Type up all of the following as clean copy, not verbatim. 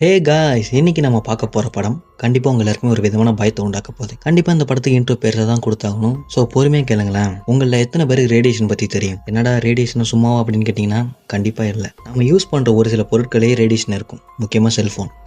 Hey guys, இன்னைக்கு நம்ம பார்க்க போகிற படம் கண்டிப்பாக உங்க எல்லாருக்குமே ஒரு விதமான பயத்தை உண்டாக்க போகுது. கண்டிப்பாக இந்த படத்துக்கு இன்ட்ரோ பேரை தான் கொடுத்தாகணும். ஸோ பொறுமையாக கேளுங்களேன். உங்களில் எத்தனை பேருக்கு ரேடியேஷன் பற்றி தெரியும்? என்னடா ரேடியேஷன் சும்மாவா அப்படின்னு கேட்டிங்கன்னா கண்டிப்பாக இல்லை. நம்ம யூஸ் பண்ணுற ஒரு சில பொருட்களே ரேடியேஷன் இருக்கும். முக்கியமாக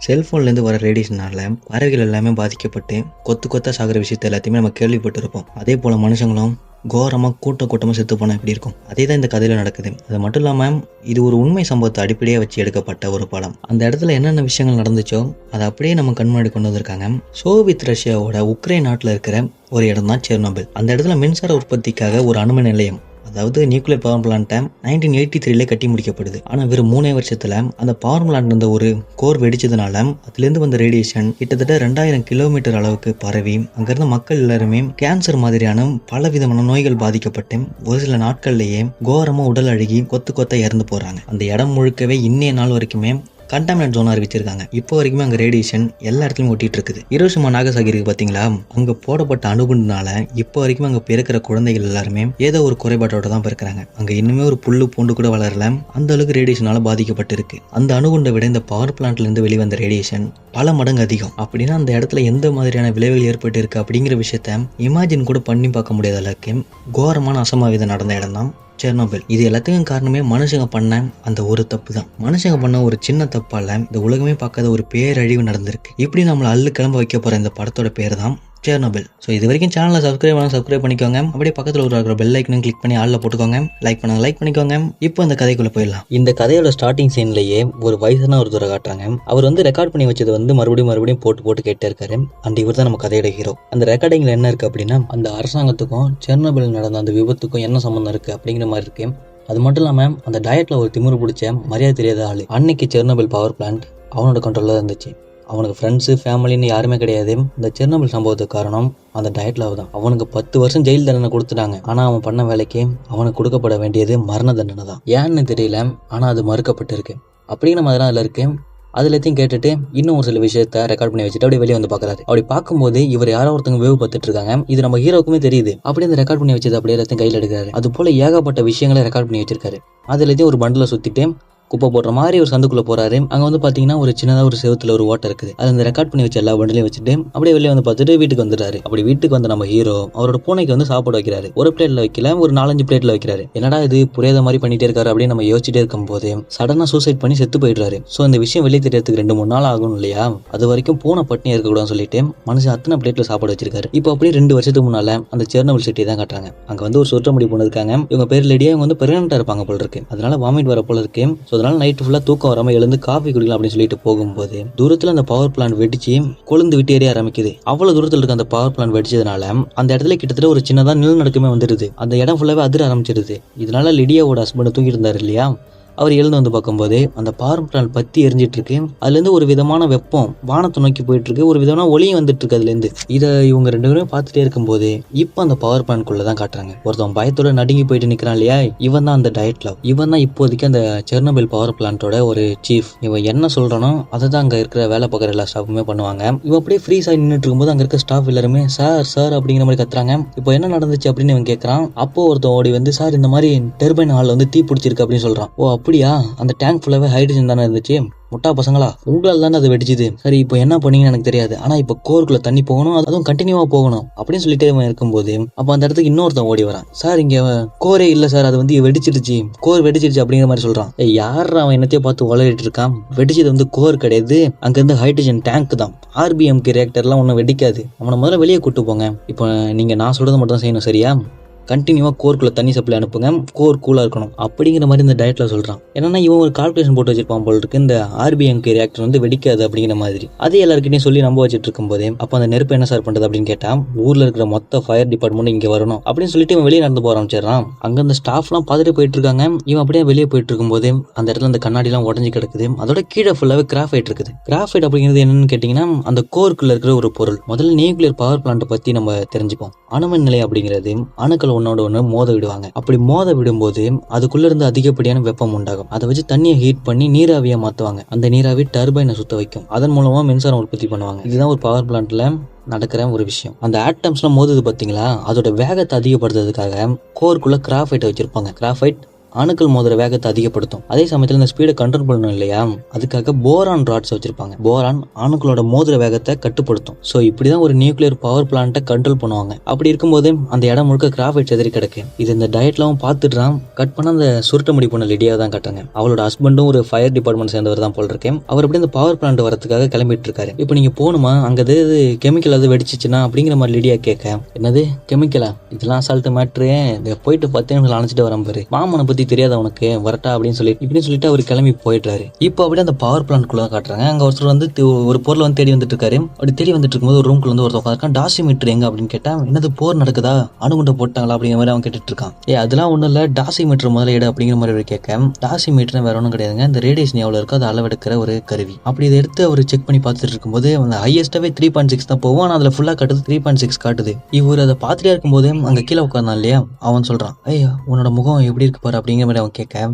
செல்ஃபோன்லேருந்து வர ரேடியேஷனால பறவைகள் எல்லாமே பாதிக்கப்பட்டு கொத்து சாகிற விஷயத்தை எல்லாத்தையுமே நம்ம கேள்விப்பட்டிருப்போம். அதே போல் மனுஷங்களும் கோரமாக கூட்டமாக செத்து போனால் எப்படி இருக்கும்? அதே தான் இந்த கதையில் நடக்குது. அது மட்டும் இல்லாமல் இது ஒரு உண்மை சம்பவத்தை அடிப்படையாக வச்சு எடுக்கப்பட்ட ஒரு படம். அந்த இடத்துல என்னென்ன விஷயங்கள் நடந்துச்சோ அதை அப்படியே நம்ம கண்முன்னாடி கொண்டு வந்திருக்காங்க. சோவியத் ரஷ்யாவோட உக்ரைன் நாட்டில் இருக்கிற ஒரு இடம் தான் செர்னோபில். அந்த இடத்துல மின்சார உற்பத்திக்காக ஒரு அணுமின் நிலையம், அதாவது நியூக்ளியர் பவர் பிளான்ட்டை 1983 கட்டி முடிக்கப்படுது. ஆனால் வெறும் 3 வருஷத்துல அந்த பவர் பிளான்ட் இருந்த ஒரு கோர் வெடிச்சதுனால அதுலேருந்து வந்த ரேடியேஷன் கிட்டத்தட்ட 2000 கிலோமீட்டர் அளவுக்கு பரவி அங்கிருந்த மக்கள் எல்லாருமே கேன்சர் மாதிரியான பல விதமான நோய்கள் பாதிக்கப்பட்டு ஒரு சில நாட்கள்லேயே கோரமா உடல் அழுகி கொத்தா இறந்து போறாங்க. அந்த இடம் முழுக்கவே இன்னைய நாள் வரைக்குமே கண்டாமினேட் ஜோன் அறிவிச்சிருக்காங்க. இப்போ வரைக்குமே அங்கே ரேடியேஷன் எல்லா இடத்துலையும் ஒட்டிட்டு இருக்குது. ஹிரோஷிமா நாகசாகி இருக்கு பார்த்தீங்களா, அங்கே போடப்பட்ட அணுகுண்டுனால இப்போ வரைக்கும் அங்கே பிறக்கிற குழந்தைகள் எல்லாருமே ஏதோ ஒரு குறைபாட்டோட தான் பிறக்கிறாங்க. அங்கே இன்னுமே ஒரு புல்லு பூண்டு கூட வளரல, அந்த அளவுக்கு ரேடியேஷனால பாதிக்கப்பட்டிருக்கு. அந்த அணுகுண்டை விட இந்த பவர் பிளான்ட்ல இருந்து வெளிவந்த ரேடியேஷன் பல மடங்கு அதிகம். அப்படின்னா அந்த இடத்துல எந்த மாதிரியான விளைவுகள் ஏற்பட்டு இருக்கு அப்படிங்கிற விஷயத்த இமேஜின் கூட பண்ணி பார்க்க முடியாத அளவுக்கு கோரமான அசம்பாவிதம் நடந்த இடம் தான் செர்னோபில். இது எல்லாத்துக்கும் காரணமே மனுஷங்க பண்ண அந்த ஒரு தப்பு தான். மனுஷங்க பண்ண ஒரு சின்ன தப்பால இந்த உலகமே பார்க்காத ஒரு பேரழிவு நடந்திருக்கு. இப்படி நம்மளை அள்ளு கிளம்ப வைக்க போற இந்த படத்தோட பேர் தான் செர்னோபில். ஸோ இது வரைக்கும் சேனலை சப்ஸ்கிரைப் பண்ணிக்கோங்க. அப்படியே பக்கத்தில் இருக்கிற பெல் ஐக்கனும் கிளிக் பண்ணி ஆளில் போட்டுக்கோங்க. லைக் பண்ணிக்கோங்க. இப்போ இந்த கதைக்குள்ள போயிடலாம். இந்த கதையோட ஸ்டார்டிங் சீன்லேயே ஒரு வயசான ஒருத்தரை காட்டுறாங்க. அவர் ரெக்கார்ட் பண்ணி வச்சது மறுபடியும் போட்டு கேட்டே இருக்காரு. அண்ட் இவர் தான் நம்ம கதையோட ஹீரோ. அந்த ரெக்கார்டிங்ல என்ன இருக்கு அப்படின்னா, அந்த அரசாங்கத்துக்கும் செர்னோபில் நடந்த அந்த விபத்துக்கும் என்ன சம்பந்தம் இருக்கு அப்படிங்கிற மாதிரி இருக்கு. அது மட்டும் இல்லாமல் அந்த டயட்ல ஒரு திமிரு பிடிச்ச மரியாதை தெரியாத ஆளு. அன்னைக்கு செர்னோபில் பவர் பிளான்ட் அவனோட கண்ட்ரோல்ல இருந்துச்சு. அவனுக்கு ஃப்ரெண்ட்ஸு ஃபேமிலின்னு யாருமே கிடையாது. இந்த செர்னோபில் சம்பவத்துக்கு காரணம் அந்த டயட்ல தான். அவனுக்கு 10 வருஷம் ஜெயில் தண்டனை கொடுத்துட்டாங்க. ஆனால் அவன் பண்ண வேலைக்கு அவனுக்கு கொடுக்கப்பட வேண்டியது மரண தண்டனை தான். ஏன்னு தெரியல, ஆனால் அது மறுக்கப்பட்டிருக்கு. அப்படிங்கிற மாதிரி தான் அதில் இருக்கு. அதுல எல்லாத்தையும் கேட்டுட்டு இன்னும் ஒரு சில விஷயத்த ரெக்கார்ட் பண்ணி வச்சுட்டு அப்படியே வெளியே வந்து பாக்குறாரு. அப்படி பார்க்கும்போது இவர் யாரோ ஒருத்தங்க வேவு பார்த்துட்டு இருக்காங்க. இது நம்ம ஹீரோக்குமே தெரியுது. அப்படியே அந்த ரெக்கார்ட் பண்ணி வச்சது அப்படியே எல்லாத்தையும் கையில் எடுக்கிறாரு. அது போல ஏகப்பட்ட விஷயங்களை ரெக்கார்ட் பண்ணி வச்சிருக்காரு. அது எல்லாத்தையும் ஒரு பண்டில் சுத்திட்டு குப்பை போடுற மாதிரி ஒரு சந்துக்குள்ள போறாரு. அங்க பாத்தீங்கன்னா ஒரு சின்னதா ஒரு செவத்துல ஒரு ஓட்டை இருக்குது. அது அந்த ரெக்கார்ட் பண்ணி வச்ச எல்லா பண்டிலையும் வச்சுட்டு அப்படியே வெளியே வந்து பார்த்துட்டு வீட்டுக்கு வந்துடுறாரு. அப்படி வீட்டுக்கு வந்து நம்ம ஹீரோ அவரோட பூனைக்கு சாப்பாடு வைக்கிறாரு. ஒரு பிளேட்ல வைக்கல, ஒரு 4-5 பிளேட்ல வைக்கிறாரு. என்னடா இது புரியாத மாதிரி பண்ணிட்டே இருக்காரு அப்படின்னு நம்ம யோசிச்சுட்டே இருக்கும் போது சடனா சூசைட் பண்ணி செத்து போயிடுறாரு. சோ இந்த விஷயம் வெளியே தெரியறதுக்கு 2-3 நாள் ஆகும் இல்லையா? அது வரைக்கும் பூனை பட்டினி இருக்கக்கூடாதுன்னு சொல்லிட்டு மனுஷன் அத்தனை பிளேட்ல சாப்பாடு வச்சிருக்காரு. இப்போ அப்படியே 2 வருஷத்துக்கு முன்னால அந்த செர்னோபில் சிட்டி தான் காட்டுறாங்க. அங்க ஒரு சொற்ற முடி பொண்ணு இருக்காங்க. இவங்க பேர் லேடியா. இவங்க பிரெக்னெண்டா இருப்பாங்க போல இருக்கு. அதனால வாமிட் வர போல இருக்கு. சோ அதனால நைட் ஃபுல்லா தூக்கம் வராம எழுந்து காஃபி குடிக்கலாம் அப்படின்னு சொல்லிட்டு போகும்போது தூரத்துல அந்த பவர் பிளான்ட் வெடிச்சு கொழுந்து விட்டு எரிய ஆரம்பிக்குது. அவ்வளவு தூரத்துல இருக்க அந்த பவர் பிளான்ட் வெடிச்சதுனால அந்த இடத்துல கிட்டத்தட்ட ஒரு சின்னதா நிலநடுக்கமே வந்துருது. அந்த இடம் ஃபுல்லாவே அதிர ஆரம்பிச்சிருது. இதனால லிடியாவோட ஹஸ்பண்ட் தூங்கிட்டு இருந்தாரு இல்லையா, அவர் எழுந்து வந்து பார்க்கும்போது அந்த பவர் பிளான்ட் பத்தி எரிஞ்சிட்டு இருக்கு. அதுல இருந்து ஒரு விதமான வெப்பம் வானத்தை நோக்கி போயிட்டு இருக்கு. ஒரு விதமான ஒளியும் வந்துட்டு இருக்கு அதுல இருந்து. இதை இவங்க 2 பேரும் பார்த்துட்டே இருக்கும்போது இப்ப அந்த பவர் பிளான்ட்குள்ளதான் காட்டுறாங்க. ஒருத்தன் பயத்தோட நடுங்கி போயிட்டு நிக்கிறான் இல்லையா, இவன் தான் அந்த டயட் லவ். இவன் தான் இப்போதைக்கு அந்த செர்னோபில் பவர் பிளான்ட்டோட ஒரு சீஃப். இவன் என்ன சொல்றானோ அதை தான் அங்க இருக்கிற வேலை பார்க்குற எல்லா ஸ்டாஃபுமே பண்ணுவாங்க. இவன் அப்படியே ஃப்ரீஸ் ஆகி நின்றுட்டு இருக்கும்போது அங்க இருக்க ஸ்டாஃப் எல்லாருமே சார் அப்படிங்கிற மாதிரி கத்துறாங்க. இப்போ என்ன நடந்துச்சு அப்படின்னு இவன் கேட்கறான். அப்போ ஒருத்தன் ஓடி வந்து, சார் இந்த மாதிரி டர்பைன் ஹால்ல தீ பிடிச்சிருக்கு அப்படின்னு சொல்றான். ஓ அப்படியா, அந்த டேங்க் ஃபுல்லாவே ஹைட்ரஜன் தானே இருந்துச்சு. முட்டா பசங்களா, உங்களால் தானே அது வெடிச்சுது. சரி இப்போ என்ன பண்ணீங்கன்னு எனக்கு தெரியாது, ஆனா இப்போ கோருக்குள்ள தண்ணி போகணும், அதுவும் கண்டினியூவா போகணும் அப்படின்னு சொல்லிட்டே இருக்கும்போது அப்ப அந்த இடத்துக்கு இன்னொருத்தன் ஓடி வரான். சார் இங்க கோரே இல்ல சார், அது வெடிச்சிருச்சு, கோர் வெடிச்சிருச்சு அப்படிங்கிற மாதிரி சொல்றான். யார் அவன் என்னத்தையும் பார்த்து வளரிட்டு இருக்கான்? வெடிச்சது கோர் கிடையாது, அங்க இருந்து ஹைட்ரஜன் டேங்க் தான். RBMK ரியாக்டர்லாம் ஒன்றும் வெடிக்காது. அவனை முதல்ல வெளியே கூட்டு போங்க. இப்போ நீங்க நான் சொல்றது மட்டும் தான் செய்யணும், சரியா? கண்டினியூவா கோருக்குள்ள தண்ணி சப்ளை அனுப்புங்க, கோர் கூலா இருக்கணும் அப்படிங்கிற மாதிரி இந்த டயட்ல சொல்றான். என்னன்னா இவன் ஒரு கால்குலேஷன் போட்டு வச்சிருப்பான் போல இருக்கு. இந்த RBMK ரியாக்டர் வெடிக்காது அப்படிங்கிற மாதிரி. அதே எல்லாருக்கிட்டையும் சொல்லி நம்ப வச்சுட்டு இருக்கும் போதே அப்ப அந்த நெருப்பு என்ன சார் பண்றது அப்படின்னு கேட்டா, ஊர்ல இருக்கிற மொத்த ஃபயர் டிபார்ட்மெண்ட் இங்க வரணும் அப்படின்னு சொல்லிட்டு இவன் வெளியே நடந்து போக ஆரம்பிச்சிடறான். அங்க அந்த ஸ்டாஃப்லாம் பார்த்துட்டு போயிட்டு இருக்காங்க. இவன் அப்படியே வெளியே போயிட்டு இருக்கும் போது அந்த இடத்துல அந்த கண்ணாடி எல்லாம் உடஞ்சி கிடக்குது. அதோட கீழே ஃபுல்லாவே கிராஃபைட் இருக்குது. கிராஃபைட் அப்படிங்கிறது என்னன்னு கேட்டீங்கன்னா அந்த கோருக்குள்ள இருக்கிற ஒரு பொருள். முதல்ல நியூக்ளியர் பவர் பிளான்ட் பத்தி நம்ம தெரிஞ்சுப்போம். அணுமின் நிலையம் அப்படிங்கிறது அணுக்கள் ஒன்னோட ஒன்று மோத விடுவாங்க. அப்படி மோத விடும்போது அதுக்குள்ள இருந்து அதிகப்படியான வெப்பம் உண்டாகும். அதை வச்சு தண்ணியை ஹீட் பண்ணி நீராவியா மாத்துவாங்க. அந்த நீராவி டர்பைனை சுத்த வைக்கும். அதன் மூலமா மின்சாரம் உற்பத்தி பண்ணுவாங்க. இதுதான் ஒரு பவர் பிளான்ட்ல நடக்கிற ஒரு விஷயம். அந்த ஆட்டம்ஸ்லாம் மோதுது பாத்தீங்களா, அதோட வேகத்தை அதிகப்படுத்துறதுக்காக கோருக்குள்ள கிராஃபைட் வச்சிருப்பாங்க. கிராஃபைட் அணுக்கள் மோதுற வேகத்தை அதிகப்படுத்தும். அதே சமயத்தில் இந்த ஸ்பீடை கண்ட்ரோல் பண்ணணும் இல்லையா, அதுக்காக போரான் ராட்ஸ் வச்சிருப்பாங்க. போரான் அணுக்களோட மோதுற வேகத்தை கட்டுப்படுத்தும். ஸோ இப்படிதான் ஒரு நியூக்ளியர் பவர் பிளான்ட்டை கண்ட்ரோல் பண்ணுவாங்க. அப்படி இருக்கும்போது அந்த இடம் முழுக்க கிராஃபைட் செதறி கிடக்கு. இது இந்த டயட்லாம் பார்த்துட்டுறான். கட் பண்ண அந்த சுருட்ட முடி பொண்ணு லிடியா தான் கட்டாங்க. அவளோட ஹஸ்பண்டும் ஒரு ஃபயர் டிபார்ட்மெண்ட் சேர்ந்தவர் தான் போல் இருக்கேன். அவர் எப்படி இந்த பவர் பிளான்ட் வரதுக்காக கிளம்பிட்டு இருக்காரு. இப்போ நீங்க போகணுமா, அங்க எது கெமிக்கல் அது வெடிச்சிச்சுன்னா அப்படிங்கிற மாதிரி லிடியா கேட்க, என்னது கெமிக்கலா, இதெல்லாம் அசால்ட் மேட்ரு, போயிட்டு 10 நிமிஷம் அணைச்சிட்டு வரேன் பாரு, மாமனை பத்தி தெரியாத உனக்கு, வரட்டா அப்படின்னு சொல்லிட்டு அவர் கிளம்பி போயிட்டாரு. இப்போ அப்படியே அந்த பவர் பிளான்ட் குள்ள காட்டுறாங்க. அங்க ஒருத்தர் வந்து ஒரு பொருளை வந்து தேடி வந்துட்டு இருக்காரு. அப்படி தேடி வந்துட்டு இருக்கும்போது ஒரு ரூம்குள்ள வந்து ஒருத்தர் உட்காந்துருக்கான். டாசிமீட்டர் எங்க அப்படின்னு கேட்டா, என்னது போர் நடக்குதா, அணுகுண்டை போட்டாங்களா அப்படிங்கிற மாதிரி அவன் கேட்டுட்டு இருக்கான். அதெல்லாம் ஒன்றும் இல்லை, டாசிமீட்டர் முதல்ல எடு அப்படிங்கிற மாதிரி கேட்க, டாசிமீட்டர் வேற ஒன்றும் கிடையாதுங்க, இந்த ரேடியேஷன் எவ்வளோ இருக்கோ அதை அளவெடுக்கிற ஒரு கருவி. அப்படி இதை எடுத்து அவர் செக் பண்ணி பார்த்துட்டு இருக்கும்போது அந்த ஹையஸ்டாவே 3.6 தான் போகும். ஆனால் அதில் ஃபுல்லாக காட்டுது 3.6 காட்டுது. இவர் அதை பார்த்துட்டே இருக்கும்போது அங்கே கீழே உட்காந்தான் இல்லையா, அவன் சொல்கிறான், ஐயா உன்னோட முகம் எப்படி இருக்கு பாரு அப்படிங்கிற மாதிரி அவன் கேட்க,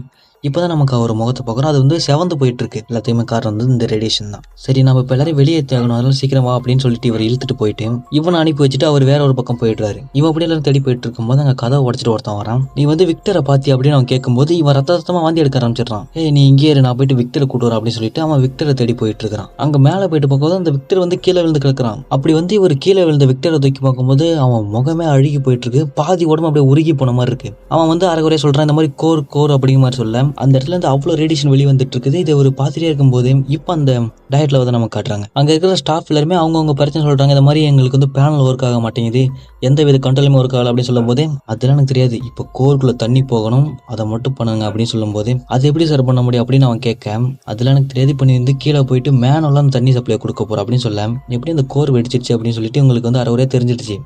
இப்போதான் நமக்கு அவர் முகத்தை பார்க்குறோம். அது வந்து செவந்து போயிட்டு இருக்கு. எல்லாத்தையுமே காரணம் வந்து இந்த ரேடியேஷன் தான். சரி நம்ம இப்போ எல்லாரும் வெளியே தேகணும், அதனால சீக்கிரம் வா அப்படின்னு சொல்லிட்டு இவர் இழுத்துட்டு போயிட்டு இவனை அனுப்பி வச்சுட்டு அவர் வேற ஒரு பக்கம் போயிடுறாரு. இவன் அப்படி எல்லாரும் தேடி போயிட்டு இருக்கும்போது அங்கே கதை உடச்சிட்டு ஒருத்தன் வரான். நீ வந்து விக்டரை பாத்தி அப்படின்னு அவன் கேட்கும்போது இவன் ரத்தமா வாந்தி எடுக்க ஆரம்பிச்சிடறான். நீ இங்கே இரு, நான் போயிட்டு விக்டரை கூட்டு வரேன் அப்படின்னு சொல்லிட்டு அவன் விக்டரை தேடி போயிட்டு இருக்கிறான். அங்கே மேலே போயிட்டு பார்க்கும்போது அந்த விக்டர் வந்து கீழே விழுந்து கிடக்குறான். அப்படி வந்து இவர் கீழே விழுந்த விக்டரை தூக்கி பார்க்கும்போது அவன் முகமே அழுகி போயிட்டு இருக்கு. பாதி உடம்பு அப்படியே உருகி போன மாதிரி இருக்கு. அவன் வந்து அரைக்குறைய சொல்றான், இந்த மாதிரி கோர் அப்படிங்கிற மாதிரி சொல்ல அந்த இடத்துல இருந்து அவ்வளோ ரேடியேஷன் வெளியே வந்துட்டு இருக்குது. இது ஒரு பார்த்துட்டே இருக்கும்போது இப்போ அந்த டயட்ல வந்து நம்ம காட்டுறாங்க. அங்கே இருக்கிற ஸ்டாஃப் எல்லாருமே அவங்கவுங்க பிரச்சனை சொல்றாங்க. இந்த மாதிரி எங்களுக்கு வந்து பேனல் ஒர்க் ஆக மாட்டேங்குது, எந்த வித கண்ட்ரோலுமே ஒர்க் ஆகல அப்படின்னு சொல்லும் போது, அதெல்லாம் எனக்கு தெரியாது, இப்போ கோருக்குள்ள தண்ணி போகணும், அதை மட்டும் பண்ணுங்க அப்படின்னு சொல்லும் போது, அது எப்படி சார் பண்ண முடியும் அப்படின்னு அவன் கேட்க, அதெல்லாம் எனக்கு தெரியாது, பண்ணி வந்து கீழே போயிட்டு மேனெல்லாம் தண்ணி சப்ளை கொடுக்க போறோம் அப்படின்னு சொல்ல, எப்படி அந்த கோர் வெடிச்சிருச்சு அப்படின்னு சொல்லிட்டு உங்களுக்கு வந்து அரைவரே தெரிஞ்சிடுச்சு.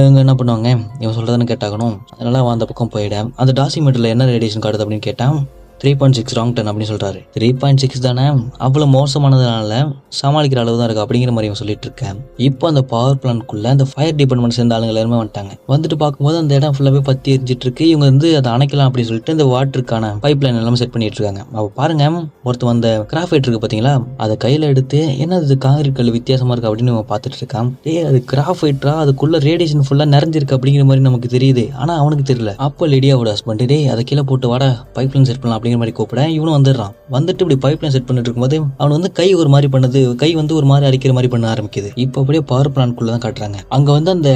இவங்க என்ன பண்ணுவாங்க, இவன் சொல்றதுன்னு கேட்டாகணும். அதனால அவன் அந்த பக்கம் போயிட அந்த டாசிமீட்டர்ல என்ன ரேடியேஷன் காட்டுது அப்படின்னு கேட்டான். 3.6 ராங் டன் அப்படின்னு சொல்றாரு. 3.6 தானே, அவ்வளோ மோசமானதுனால சமாளிக்கிற அளவு தான் இருக்கு அப்படிங்கிற மாதிரி சொல்லிட்டு இருக்கேன். இப்போ அந்த பவர் பிளான்ட்குள்ள அந்த ஃபயர் டிபார்ட்மெண்ட் சேர்ந்த ஆளுங்க எல்லாருமே வந்துட்டாங்க. வந்துட்டு பார்க்கும்போது அந்த இடம் ஃபுல்லாவே பத்தி எரிஞ்சிட்டு இருக்கு. இவங்க வந்து அதை அணைக்கலாம் அப்படின்னு சொல்லிட்டு இந்த வாட்டருக்கான பைப் லைன் எல்லாமே செட் பண்ணிட்டு இருக்காங்க. அப்போ பாருங்க, ஒருத்தன் அந்த கிராஃபைட் இருக்கு பாத்தீங்களா, அதை கையில எடுத்து என்ன இது காங்கிரீட் கல் வித்தியாசமா இருக்கு அப்படின்னு இவங்க பார்த்துட்டு இருக்கான். அது கிராஃபைட்ரா, அதுக்குள்ள ரேடியேஷன் ஃபுல்லா நிறைஞ்சிருக்கு அப்படிங்கிற மாதிரி நமக்கு தெரியுது. ஆனா அவனுக்கு தெரியல. அப்போ லிடியாவோட ஹஸ்பண்ட், அதை கீழே போட்டு வாடா பைப் லைன் செட் பண்ணலாம் அப்படிங்கிற மாதிரி கூப்பிட, இவனும் வந்துடுறான். வந்துட்டு இப்படி பைப் லைன் செட் பண்ணிட்டு இருக்கும்போது அவன் வந்து கை ஒரு மாதிரி பண்ணது, கை வந்து ஒரு மாதிரி அரிக்கிற மாதிரி பண்ண ஆரம்பிக்குது. இப்போ அப்படியே பவர் பிளான்ட்குள்ள தான் காட்டுறாங்க. அங்க வந்து அந்த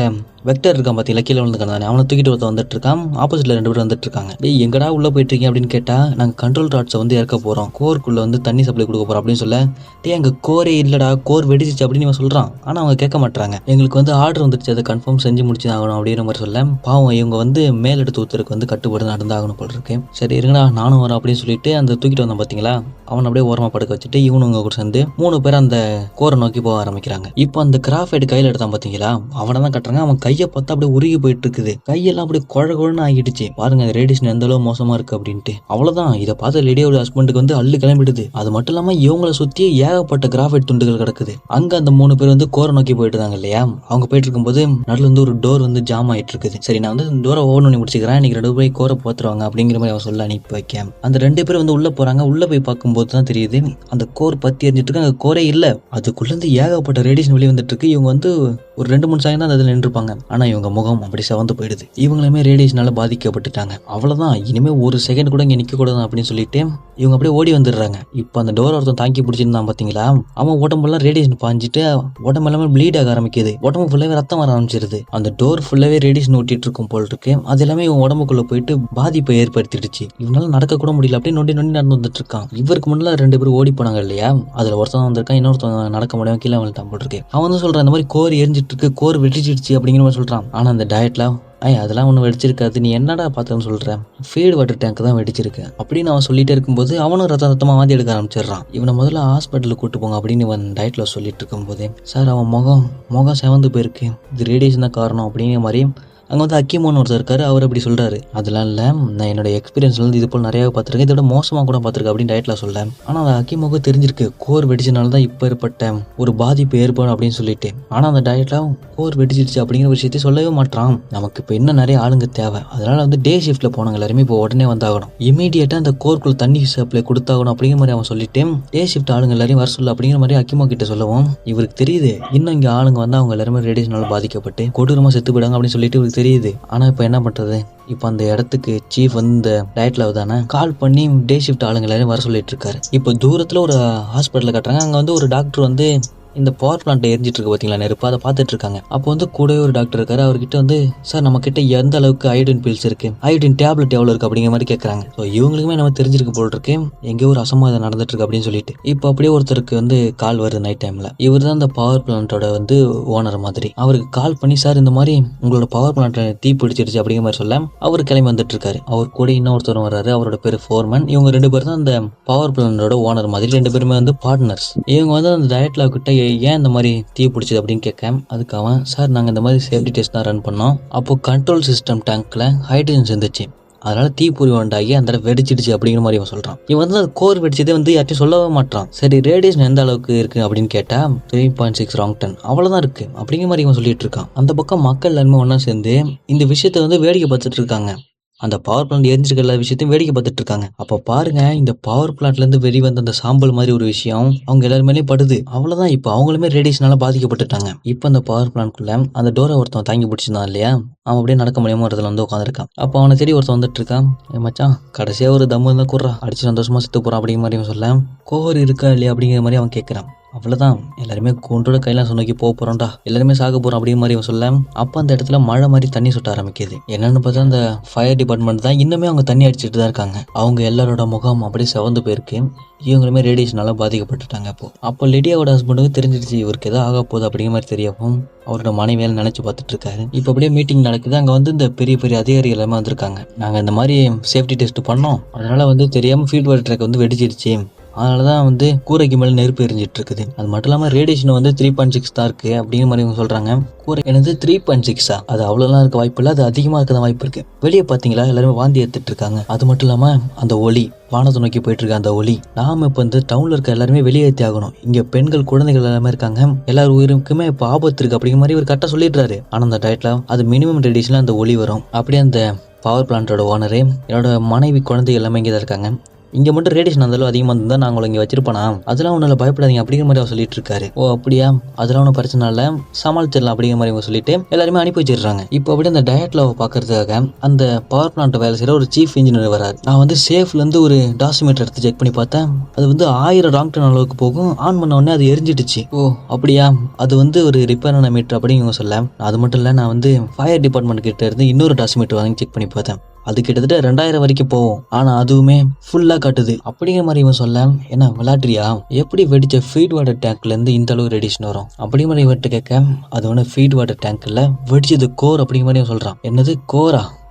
வெக்டர் இருக்கான் பார்த்தீங்களா, கீழே விழுந்துக்கான அவனை தூக்கிட்டு ஒருத்தர் வந்துட்டு இருக்கான். ஆப்போசிட்ல 2 பேர் வந்துட்டு இருக்காங்க. எங்கடா உள்ள போயிட்டு இருக்கீங்க அப்படின்னு கேட்டா, நாங்க கண்ட்ரோல் ராட்ஸை வந்து இறக்க போறோம், கோருக்குள்ள வந்து தண்ணி சப்ளை கொடுக்க போறோம் அப்படின்னு சொல்ல, அங்க கோரே இல்லடா, கோர் வெடிச்சிச்சு அப்படின்னு இவன் சொல்றான். ஆனா அவங்க கேட்க மாட்டாங்க. எங்களுக்கு வந்து ஆர்டர் வந்துருச்சு, அதை கன்ஃபார்ம் செஞ்சு முடிச்சு ஆகணும் அப்படிங்கிற மாதிரி சொல்ல, பாவம் இவங்க வந்து மேலெடுத்து ஊத்துறதுக்கு வந்து கட்டுப்பாடு நடந்தாகணும் போல இருக்கு. சரி இருங்கடா நானும் வரேன் அப்படின்னு சொல்லிட்டு அந்த தூக்கிட்டு வந்தான் பாத்தீங்களா, அவன் அப்படியே ஓரமா படுக்க வச்சுட்டு இவனுங்க கூட சேர்ந்து 3 பேர் அந்த கோரை நோக்கி போக ஆரம்பிக்கிறாங்க. இப்போ அந்த கிராஃபைட் கையில எடுத்தான் பாத்தீங்களா, அவனை தான் கட்டுறாங்க. அவன் கையை பார்த்தா அப்படியே உருகி போயிட்டு இருக்குது. கையெல்லாம் அப்படி குழகுழன்னு ஆகிடுச்சு. பாருங்க ரேடியேஷன் எந்த அளவு மோசமா இருக்கு அப்படின்ட்டு. அவ்வளவுதான், இதை பார்த்து லேடியோட ஹஸ்பண்டுக்கு வந்து அள்ளு கிளம்பிடுது. அது மட்டும் இல்லாம இவங்களை சுத்தி ஏகப்பட்ட கிராஃபைட் துண்டுகள் கிடக்குது. அங்க அந்த 3 பேர் வந்து கோரை நோக்கி போயிட்டு இருந்தாங்க இல்லையா, அவங்க போயிட்டு இருக்கும்போது நடுவில் வந்து ஒரு டோர் வந்து ஜாம் ஆயிட்டு இருக்குது. சரி நான் வந்து டோரை ஓபன் பண்ணி முடிச்சுக்கிறேன், இன்னைக்கு 2 போய் கோரை பார்த்துருவாங்க அப்படிங்கிற மாதிரி அவன் சொல்ல அனுப்பி வைக்க, அந்த 2 பேர் வந்து உள்ள போறாங்க. உள்ள போய் பார்க்கும்போது தான் தெரியுது அந்த கோர் பத்தி எரிஞ்சிட்டு இருக்கு. அங்க கோரே இல்ல, அதுக்குள்ள இருந்து ஏகப்பட்ட ரேடியேஷன் வெளியே வந்துட்டு இருக்கு. இவங்க வந்து ஒரு 2-3 செகண்ட் தான் அதில் நின்றுப்பாங்க. ஆனா இவங்க முகம் அப்படி செவந்து போயிடுது. இவங்களுமே ரேடியேஷனால பாதிக்கப்பட்டுட்டாங்க. அவ்வளவுதான், இனிமே ஒரு செகண்ட் கூட இங்க நிக்க கூடாது அப்படின்னு சொல்லிட்டு இவங்க அப்படியே ஓடி வந்துடுறாங்க. இப்போ அந்த டோர் ஒருத்தன் தாங்கி பிடிச்சிருந்தான் பாத்தீங்களா, அவன் உடம்பெல்லாம் ரேடியேஷன் பாஞ்சிட்டு உடம்பு எல்லாமே ப்ளீட் ஆக ஆரம்பிக்குது. உடம்பு ஃபுல்லாவே ரத்தம் வர ஆரம்பிச்சிருது. அந்த டோர் ஃபுல்லாவே ரேடியேஷன் ஊட்டிட்டு இருக்கும் போல் இருக்கு. அது எல்லாமே இவன் உடம்புக்குள்ள போயிட்டு பாதிப்பை ஏற்படுத்திடுச்சு. இவனால நடக்க கூட முடியல, அப்படியே நொண்டி நடந்து வந்துட்டு இருக்கான். இவருக்கு முன்னால 2 பேர் ஓடி போனாங்க இல்லையா, அதுல ஒருத்தன் வந்திருக்கான், இன்னொருத்தன் நடக்க முடியாம கீழே வந்துட்டான் போல் இருக்கு. அவன் வந்து சொல்றான், இந்த மாதிரி கோர் எரிஞ்சிட்டு இருக்கு, கோர் வெடிச்சிடுச்சு அப்படிங்கிற மாதிரி சொல்றான். ஆனா அந்த டயட்ல அதெல்லாம் ஒன்றும் வெடிச்சிருக்காது, நீ என்னடா பார்த்தேன்னு சொல்ற, ஃபீடு வாட்டர் டேங்க் தான் வெடிச்சிருக்கு அப்படின்னு அவன் சொல்லிட்டே இருக்கும்போது அவனும் ரத்தமா வாந்தி எடுக்க ஆரம்பிச்சிடுறான். இவனை முதல்ல ஹாஸ்பிட்டலுக்கு கூட்டு போங்க அப்படின்னு இவன் டயட்ல சொல்லிட்டு இருக்கும்போது, சார் அவன் முகம் செவந்து போயிருக்கு, இது ரேடியேஷன் தான் காரணம் அப்படிங்கிற மாதிரி அங்கே வந்து அக்கிமோன்னு ஒருத்தர் இருக்காரு. அவர் அப்படி சொல்றாரு, அதெல்லாம் இல்லை, நான் என்னோட எக்ஸ்பீரியன்ஸ்ல இருந்து இது போல் நிறைய பார்த்துருக்கேன், இதோட மோசமாக கூட பார்த்துருக்கேன் அப்படின்னு டயட்ல சொல்ல, ஆனால் அந்த அக்கிமோக்கு தெரிஞ்சிருக்கு கோர் வெடிச்சனால தான் இப்போ ஏற்பட்ட ஒரு பாதிப்பு ஏற்படும் அப்படின்னு சொல்லிட்டு. ஆனால் அந்த டயட்ல கோர் வெடிச்சிருச்சு அப்படிங்கிற விஷயத்தை சொல்லவே மாட்டான். நமக்கு இப்போ இன்னும் நிறைய ஆளுங்க தேவை, அதனால வந்து டே ஷிஃப்ட்ல போனவங்க எல்லாருமே இப்போ உடனே வந்தாகணும், இமீடியட்டா அந்த கோர்க்குள்ள தண்ணி சப்ளை கொடுத்தாகணும் அப்படிங்கிற மாதிரி அவன் சொல்லிட்டு டே ஷிஃப்ட் ஆளுங்க எல்லாரையும் வர சொல்ல அப்படிங்கிற மாதிரி அக்கிமோ கிட்ட சொல்லவும், இவருக்கு தெரியுது இன்னும் இங்கே ஆளுங்க வந்து அவங்க எல்லாருமே ரேடியேஷனால பாதிக்கப்பட்டு கொடூரமா செத்து போயிடாங்க அப்படின்னு சொல்லிட்டு இவருக்கு தெரியுது. ஆனால் இப்போ என்ன பண்ணுறது, இப்போ அந்த இடத்துக்கு சீஃப் வந்து இந்த டயட்ல தானே கால் பண்ணி டே ஷிஃப்ட் ஆளுங்க எல்லாரும் வர சொல்லிட்டு இருக்காரு. இப்போ தூரத்தில் ஒரு ஹாஸ்பிட்டலில் கட்டுறாங்க. அங்கே வந்து ஒரு டாக்டர் வந்து இந்த பவர் பிளான்ட் எரிஞ்சிட்டு இருக்கு பார்த்தீங்களா நெருப்பு, அதை பார்த்துட்டு இருக்காங்க. அப்போ வந்து கூடவே ஒரு டாக்டர் இருக்காரு. அவர்கிட்ட வந்து சார் நம்ம கிட்ட எந்த அளவுக்கு அயோடின் பில்ஸ் இருக்கு, அயோடின் டேப்லெட் எவ்வளோ இருக்கு அப்படிங்கிற மாதிரி கேட்கறாங்க. ஸோ இவங்களுக்குமே நம்ம தெரிஞ்சிருக்கு போல் இருக்கு எங்கேயோ ஒரு அசம்பாவிதம் நடந்துட்டு இருக்கு அப்படின்னு சொல்லிட்டு. இப்போ அப்படியே ஒருத்தருக்கு வந்து கால் வருது நைட் டைம்ல. இவர் தான் அந்த பவர் பிளான்ட்டோட வந்து ஓனர் மாதிரி. அவருக்கு கால் பண்ணி சார் இந்த மாதிரி உங்களோட பவர் பிளான்ட் தீ பிடிச்சிருச்சு அப்படிங்கிற மாதிரி சொல்ல அவர் கிளம்பி வந்துட்டு இருக்காரு. அவர் கூட இன்னொருத்தரும் வர்றாரு. அவரோட பேர் ஃபோர்மன். இவங்க 2 பேரும் தான் அந்த பவர் பிளான்ட்டோட ஓனர் மாதிரி. 2 பேருமே வந்து பார்ட்னர்ஸ். இவங்க வந்து அந்த டயட்ல கிட்ட ஏன் இந்த மாதிரி தீ பிடிச்சது அப்படின்னு கேட்க அதுக்கு அவன் சார் நாங்கள் இந்த மாதிரி சேஃப்டி டெஸ்ட் தான் ரன் பண்ணோம். அப்போ கண்ட்ரோல் சிஸ்டம் டேங்க்ல ஹைட்ரஜன் சேர்ந்துச்சு, அதனால தீப்பொறி உண்டாகி அந்த இடம் வெடிச்சிடுச்சு அப்படிங்கிற மாதிரி அவன் சொல்றான். இவன் வந்து அது கோர் வெடிச்சதே வந்து யார்ட்டையும் சொல்லவே மாட்டான். சரி ரேடியேஷன் எந்த அளவுக்கு இருக்கு அப்படின்னு கேட்டா 3.6 ராங்டன் அவ்வளவுதான் இருக்கு அப்படிங்கிற மாதிரி இவன் சொல்லிட்டு இருக்கான். அந்த பக்கம் மக்கள் எல்லாருமே ஒன்னா சேர்ந்து இந்த விஷயத்த வந்து வேடிக்கை பார்த்துட்டு இருக்காங்க. அந்த பவர் பிளான்ட் எரிஞ்சிருக்க எல்லா விஷயத்தையும் வேடிக்கை பார்த்துட்டு இருக்காங்க. அப்போ பாருங்க இந்த பவர் பிளான்ட்ல இருந்து வெளி வந்த அந்த சாம்பல் மாதிரி ஒரு விஷயம் அவங்க எல்லாருமே படுது. அவ்வளவுதான், இப்போ அவங்களுமே ரேடியேஷனால பாதிக்கப்பட்டுட்டாங்க. இப்போ அந்த பவர் பிளான்ட்குள்ள அந்த டோரை ஒருத்தன் தாங்கி பிடிச்சிருந்தான் இல்லையா, அவன் அப்படியே நடக்க முடியாம இடத்துல வந்து உட்காந்துருக்கான். அப்போ அவனை தேடி ஒருத்தன் வந்துட்டு இருக்கான். மச்சான் கடைசியா ஒரு தம்மு இருந்தா கூடுறா, அடிச்சு சந்தோஷமா செத்து போறான் அப்படிங்கிற மாதிரி சொல்ல கோர் இருக்கா இல்லையா அப்படிங்கிற மாதிரி அவன் கேட்கறான். அவ்வளோதான், எல்லாருமே கொண்டோட கைலாச நோக்கி போக போகிறோம்டா, எல்லாருமே சாக போகிறோம் அப்படிங்கிற மாதிரி அவன் சொல்ல அப்போ அந்த இடத்துல மழை மாதிரி தண்ணி சொட்ட ஆரம்பிக்குது. என்னன்னு பார்த்தா அந்த ஃபயர் டிபார்ட்மெண்ட் தான் இன்னுமே அவங்க தண்ணி அடிச்சுட்டு தான் இருக்காங்க. அவங்க எல்லாரோட முகம் அப்படியே செவந்து போயிருக்கு. இவங்களுமே ரேடியேஷனால பாதிக்கப்பட்டுட்டாங்க. அப்போ லிடியாவோட ஹஸ்பண்டுக்கு தெரிஞ்சிருச்சு இவருக்கு ஏதோ ஆக போகுது அப்படிங்கிற மாதிரி தெரியவும் அவரோட மனைவியால் நினைச்சு பார்த்துட்டு இருக்காரு. இப்போ அப்படியே மீட்டிங் நடக்குது. அங்கே வந்து இந்த பெரிய பெரிய அதிகாரிகள் எல்லாமே வந்திருக்காங்க. நாங்கள் இந்த மாதிரி சேஃப்டி டெஸ்ட் பண்ணோம், அதனால வந்து தெரியாமல் ஃபீட்பேக் ட்ராக் வந்து வெடிச்சிருச்சு, அதனால தான் வந்து கூரைக்கு மேலே நெருப்பு எரிஞ்சிட்டு இருக்குது. அது மட்டும் இல்லாமல் ரேடியேஷன் வந்து 3.6 தான் இருக்கு அப்படிங்கிற மாதிரி இவங்க சொல்றாங்க. கூரை எனது 3.6 அது அவ்வளோலாம் இருக்க வாய்ப்பு இல்லை, அது அதிகமாக இருக்க வாய்ப்பு இருக்கு. வெளியே பார்த்தீங்களா எல்லாருமே வாந்தி எடுத்துட்டு இருக்காங்க. அது மட்டும் இல்லாமல் அந்த ஒளி வானத்தை நோக்கி போயிட்டு இருக்க அந்த ஒளி, நாம இப்போ வந்து டவுன்ல இருக்க எல்லாருமே வெளியேற்றி ஆகணும். இங்க பெண்கள் குழந்தைகள் எல்லாமே இருக்காங்க, எல்லாரும் உயிருக்குமே இப்போ ஆபத்து இருக்கு அப்படிங்கிற மாதிரி ஒரு கரெக்டாக சொல்லிடுறாரு. ஆனால் அந்த டயட்ல அது மினிமம் ரேடியேஷன்ல அந்த ஒளி வரும். அப்படியே அந்த பவர் பிளான்ட்டோட ஓனரே என்னோட மனைவி குழந்தை எல்லாமே இங்கே தான் இருக்காங்க, இங்கே மட்டும் ரேடியேஷன் அந்தளவு அதிகமாக இருந்தால் நாங்கள் உங்களை இங்கே வச்சிருப்போனா, அதெல்லாம் ஒன்றும் பயப்படாதீங்க அப்படிங்கிற மாதிரி அவர் சொல்லிட்டு இருக்காரு. ஓ அப்படியா, அதெல்லாம் ஒன்றும் பிரச்சனை இல்லை, சமாளிச்சிடலாம் அப்படிங்கிற மாதிரி அவங்க சொல்லிட்டு எல்லாருமே அனுப்பி வச்சிடுறாங்க. இப்போ அப்படியே அந்த டயட்ல பார்க்கறதுக்காக அந்த பவர் பிளான்ட் வேலை செய்கிற ஒரு சீஃப் இன்ஜினியர் வராரு. நான் வந்து சேஃப்லேருந்து ஒரு டாசிமீட்டர் எடுத்து செக் பண்ணி பார்த்தேன், அது வந்து 1000 ராங்டன் அளவுக்கு போகும். ஆன் பண்ண உடனே அது எரிஞ்சிடுச்சு. ஓ அப்படியா, அது வந்து ஒரு ரிப்பேரான மீட்டர் அப்படிங்க சொல்ல, அது மட்டும் இல்லை நான் வந்து ஃபயர் டிபார்ட்மெண்ட் கிட்ட இருந்து இன்னொரு டாசிமீட்டர் வாங்கி செக் பண்ணி பார்த்தேன், அது கிட்டத்தட்ட 2000 வரைக்கும் போகும், ஆனா அதுவுமே ஃபுல்லா காட்டுது அப்படிங்கிற மாதிரி இவன் சொல்ல, என்ன விளாட்ரியா, எப்படி வெடிச்ச ஃபீட் வாட்டர் டேங்க்ல இருந்து இந்த அளவு ரேடியேஷன் வரும் அப்படிங்கிற மாதிரி இவர்கிட்ட கேட்க, அது ஒன்று ஃபீட் வாட்டர் டேங்க்ல வெடிச்சது கோர் அப்படிங்கிற மாதிரி சொல்றான். என்னது கோரா,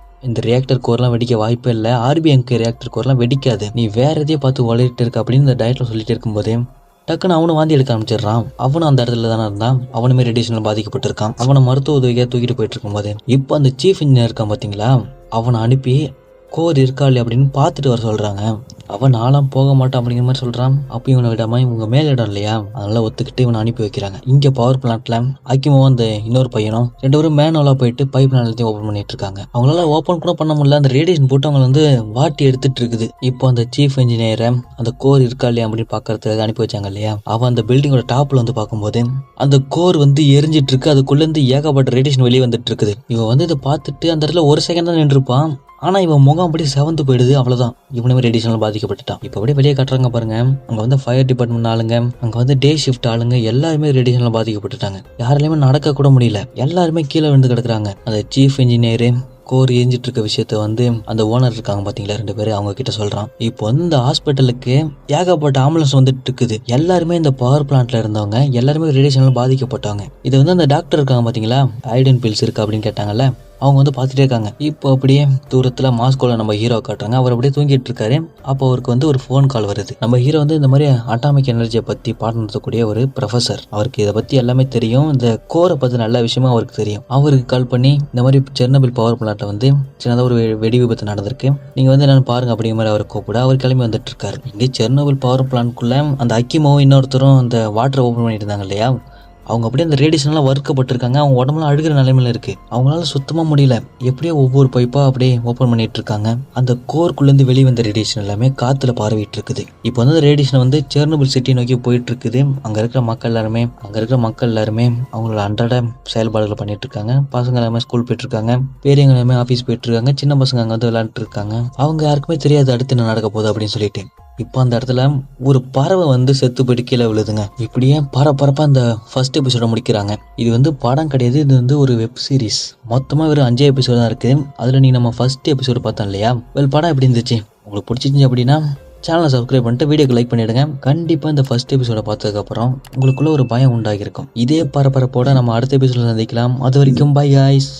இந்த ரியாக்டர் கோர்லாம் வெடிக்க வாய்ப்பே இல்லை, ஆர்பிஎம்கே ரியாக்டர் கோர்லாம் வெடிக்காது, நீ வேற எதையும் பார்த்து வளர்ட்டு இருக்க அப்படின்னு இந்த டயட்ல சொல்லிட்டு இருக்கும்போதே டக்குன்னு அவனும் வாந்தி எடுக்க ஆரம்பிச்சிடுறான். அவனும் அந்த இடத்துல தானே இருந்தான், அவனுமே ரேடியேஷனில் பாதிக்கப்பட்டிருக்கான். அவனை மருத்துவ உதவியாக தூக்கிட்டு போயிட்டு இருக்கும்போது இப்போ அந்த சீஃப் இன்ஜினியர் இருக்கான் பார்த்தீங்களா, அவனை அனுப்பி கோர் இருக்கா இல்லையா அப்படின்னு பார்த்துட்டு வர சொல்கிறாங்க. அவன் நாளாம் போக மாட்டான் அப்படிங்கிற மாதிரி சொல்கிறான். அப்போ இவனை விடாமல் இவங்க மேலிடம் இல்லையா, அதனால ஒத்துக்கிட்டு இவனை அனுப்பி வைக்கிறாங்க. இங்கே பவர் பிளான்ட்ல அக்கிமோவும் அந்த இன்னொரு பையனும் 2 பேரும் மேனுவலாக போயிட்டு பைப் எல்லாத்தையும் ஓப்பன் பண்ணிட்டு இருக்காங்க. அவங்களால ஓப்பன் கூட பண்ண முடியல, அந்த ரேடியேஷன் போட்டு அவங்க வந்து வாட்டி எடுத்துட்டு இருக்குது. இப்போ அந்த சீஃப் இன்ஜினியரை அந்த கோர் இருக்கா இல்லையா அப்படின்னு பார்க்கறதுக்கு அனுப்பி வச்சாங்க இல்லையா, அவன் அந்த பில்டிங்கோட டாப்ல வந்து பார்க்கும்போது அந்த கோர் வந்து எரிஞ்சிட்டு இருக்கு, அதுக்குள்ளேருந்து ஏகப்பட்ட ரேடியேஷன் வெளியே வந்துட்டு இருக்குது. இவன் வந்து இதை பார்த்துட்டு அந்த இடத்துல ஒரு செகண்ட் தான் நின்றுப்பான், ஆனா இவன் முகம் அப்படி செவந்து போயிடுது. அவ்வளவுதான், இவனுமே ரேடியேஷன்ல பாதிக்கப்பட்டுட்டான். இப்போ அப்படியே வெளியே காட்டுறாங்க பாருங்க, அங்க வந்து ஃபயர் டிபார்ட்மெண்ட் ஆளுங்க, அங்க வந்து டே ஷிஃப்ட் ஆளுங்க எல்லாருமே ரேடியேஷன்ல பாதிக்கப்பட்டுட்டாங்க. யாராலையுமே நடக்க கூட முடியல, எல்லாருமே கீழே விழுந்து கிடக்குறாங்க. அந்த சீஃப் இன்ஜினியரு கோர் எரிஞ்சிட்டு இருக்க விஷயத்த வந்து அந்த ஓனர் இருக்காங்க பாத்தீங்களா 2 பேரும், அவங்க கிட்ட சொல்றான். இப்போ வந்து இந்த ஹாஸ்பிட்டலுக்கு ஏகப்பட்ட ஆம்புலன்ஸ் வந்துட்டு இருக்குது. எல்லாருமே இந்த பவர் பிளான்ட்ல இருந்தவங்க எல்லாருமே ரேடியேஷன்ல பாதிக்கப்பட்டாங்க. இது வந்து அந்த டாக்டர் இருக்காங்க பாத்தீங்களா, அயோடின் பில்ஸ் இருக்கு அப்படின்னு கேட்டாங்கல்ல, அவங்க வந்து பார்த்துட்டே இருக்காங்க. இப்போ அப்படியே தூரத்தில் மாஸ்கோல நம்ம ஹீரோ காட்டுறாங்க. அவர் அப்படியே தூங்கிட்டு இருக்காரு. அப்போ அவருக்கு வந்து ஒரு ஃபோன் கால் வருது. நம்ம ஹீரோ வந்து இந்த மாதிரி அட்டாமிக் எனர்ஜியை பற்றி பாடம் நடத்தக்கூடிய ஒரு ப்ரொஃபஸர், அவருக்கு இதை பற்றி எல்லாமே தெரியும், இந்த கோரை பற்றி நல்ல விஷயமா அவருக்கு தெரியும். அவருக்கு கால் பண்ணி இந்த மாதிரி செர்னோபில் பவர் பிளான்ட்ல வந்து சின்னதாக ஒரு வெடி விபத்து நடந்திருக்கு, நீங்கள் வந்து என்னென்னு பாருங்க அப்படிங்கிற மாதிரி அவர் கூப்பிட அவர் கிளம்பி வந்துட்டு இருக்காரு. இங்கே செர்னோபில் பவர் பிளான்ட்குள்ள அந்த அக்கிமோவும் இன்னொருத்தரும் அந்த வாட்டர் ஓப்பன் பண்ணிட்டு இருந்தாங்க இல்லையா, அவங்க அப்படியே அந்த ரேடியேஷன்லாம் வறுக்கப்பட்டிருக்காங்க. அவங்க உடம்புலாம் அழுகிற நிலைமையில இருக்கு. அவங்களால சுத்தமா முடியல. எப்படியோ ஒவ்வொரு பைப்பா அப்படியே ஓப்பன் பண்ணிட்டு இருக்காங்க. அந்த கோர்க்குள்ளேருந்து வெளியே வந்த ரேடியேஷன் எல்லாமே காத்துல பரவிட்டு இருக்குது. இப்போ வந்து ரேடியேஷன் வந்து செர்னோபில் சிட்டி நோக்கி போயிட்டு இருக்குது. அங்க இருக்கிற மக்கள் எல்லாருமே அவங்களோட அன்றாட செயல்பாடுகளை பண்ணிட்டு இருக்காங்க. பசங்க எல்லாமே ஸ்கூல் போயிட்டு இருக்காங்க. பெரியவங்க எல்லாமே ஆஃபீஸ் போயிட்டு இருக்காங்க. சின்ன பசங்க அங்கே வந்து விளையாண்டுட்டு இருக்காங்க. அவங்க யாருக்குமே தெரியாது அடுத்து என்ன நடக்க போகுது அப்படின்னு சொல்லிட்டு. இப்போ அந்த இடத்துல ஒரு பறவை வந்து செத்து போயிட்டு கீழே விழுதுங்க. இப்படியே பரபரப்பா அந்த ஃபர்ஸ்ட் எபிசோட முடிக்கிறாங்க. இது வந்து படம் கிடையாது, இது வந்து ஒரு வெப் சீரிஸ். மொத்தமாக வெறும் 5 எபிசோட் தான் இருக்கு. அதில் நீ நம்ம ஃபர்ஸ்ட் எபிசோடு பார்த்தோம் இல்லையா, படம் எப்படி இருந்துச்சு? உங்களுக்கு பிடிச்சிருந்துச்சு அப்படின்னா சேனலை சப்ஸ்கிரைப் பண்ணிட்டு வீடியோக்கு லைக் பண்ணிவிடுங்க. கண்டிப்பாக இந்த ஃபர்ஸ்ட் எபிசோட பார்த்ததுக்கப்புறம் உங்களுக்குள்ள ஒரு பயம் உண்டாகிருக்கும். இதே பரபரப்போட நம்ம அடுத்த எபிசோட சந்திக்கலாம். அது வரைக்கும் பை காய்ஸ்.